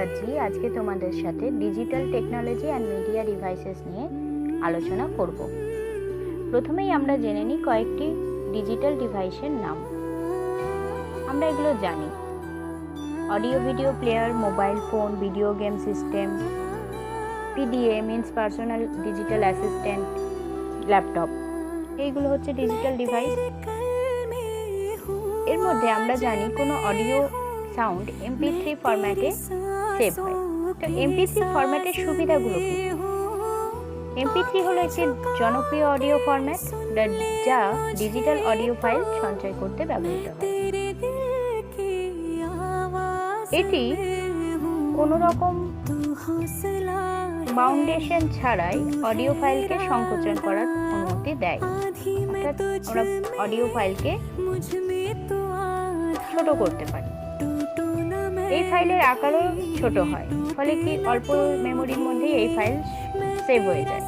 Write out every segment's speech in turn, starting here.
মুখার্জি আজকে তোমাদের সাথে digital technology and media devices নিয়ে আলোচনা করব। প্রথমেই আমরা জেনে নিই কয়েকটি ডিজিটাল ডিভাইসের নাম। আমরা এগুলো জানি: audio video player, mobile phone, video game system, PDA means personal digital assistant, laptop. এইগুলো হচ্ছে ডিজিটাল ডিভাইস। এর মধ্যে আমরা জানি কোনো অডিও সাউন্ড MP3 ফরম্যাটে সেভ হয়। তো MP3 ফরম্যাটের সুবিধাগুলো কি? MP3 হলো একটি জনপ্রিয় অডিও ফরম্যাট যা ডিজিটাল অডিও ফাইল সঞ্চয় করতে ব্যবহৃত হয়। এটি কোনো রকম বাউন্ডেশন ছাড়াই অডিও ফাইলকে সংকোচন করার অনুমতি দেয়। অর্থাৎ আমরা অডিও ফাইলকে ছোট করতে পারি। এই ফাইলের আকারও ছোট হয়, ফলে কি অল্প মেমোরির মধ্যেই এই ফাইল সেভ হয়ে যায়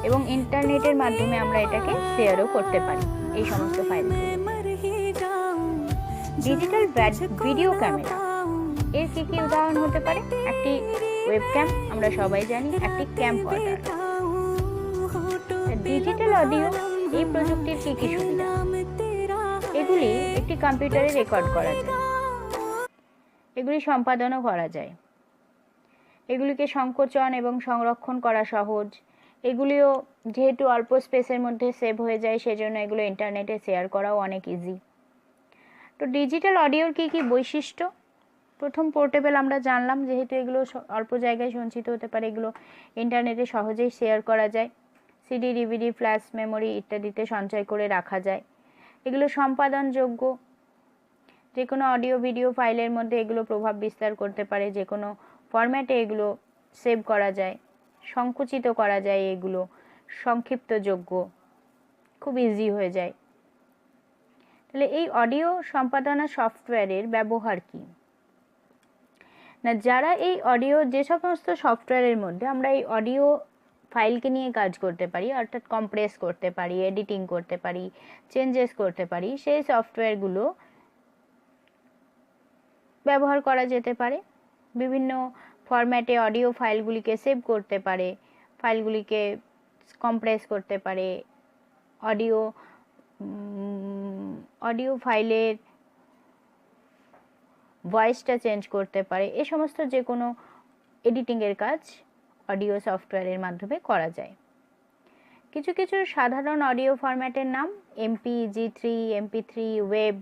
এবং ইন্টারনেটের মাধ্যমে আমরা এটাকে শেয়ারও করতে পারি এই সমস্ত ফাইলগুলো। ডিজিটাল ভিডিও ক্যামেরা এর কি কি উদাহরণ হতে পারে? একটি ওয়েবক্যাম, আমরা সবাই জানি, একটি ক্যামকর্ডার। ডিজিটাল অডিও এই প্রযুক্তির কি কি সুবিধা? এগুলি একটি কম্পিউটারে রেকর্ড করা যায়, এগুলি সম্পাদনও করা যায়, এগুলিকে সংকোচন এবং সংরক্ষণ করা সহজ। এগুলিও যেহেতু অল্প স্পেসের মধ্যে সেভ হয়ে যায়, সেজন্য এগুলো ইন্টারনেটে শেয়ার করাও অনেক ইজি। তো ডিজিটাল অডিওর কি কি বৈশিষ্ট্য? প্রথম, পোর্টেবল। আমরা জানলাম যেহেতু এগুলো অল্প জায়গায় সঞ্চিত হতে পারে, এগুলো ইন্টারনেটে সহজেই শেয়ার করা যায়। সিডি, ডিভিডি, ফ্ল্যাশ মেমোরি ইত্যাদিতে সঞ্চয় করে রাখা যায়। এগুলো সম্পাদনযোগ্য, যে কোনো অডিও ভিডিও ফাইলের মধ্যে এগুলো প্রভাব বিস্তার করতে পারে, যে কোনো ফরম্যাটে এগুলো সেভ করা যায়, সংকুচিত করা যায়, এগুলো সংক্ষিপ্তযোগ্য, খুব ইজি হয়ে যায়। তাহলে এই অডিও সম্পাদনা সফটওয়্যারের ব্যবহার কি না, যারা এই অডিও, যে সমস্ত সফটওয়্যারের মধ্যে আমরা এই অডিও ফাইলকে নিয়ে কাজ করতে পারি, অর্থাৎ কম্প্রেস করতে পারি, এডিটিং করতে পারি, চেঞ্জেস করতে পারি, সেই সফটওয়্যারগুলো ব্যবহার করা যেতে পারে। বিভিন্ন ফরম্যাটে অডিও ফাইলগুলিকে সেভ করতে পারে, ফাইলগুলিকে কম্প্রেস করতে পারে, অডিও ফাইলের ভয়েসটা চেঞ্জ করতে পারে। এ সমস্ত যে কোনো এডিটিংয়ের কাজ অডিও সফটওয়্যারের মাধ্যমে করা যায়। কিছু কিছু সাধারণ অডিও ফরম্যাটের নাম: MP, G3, MP3, web,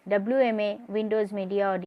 WMA, Windows media audio.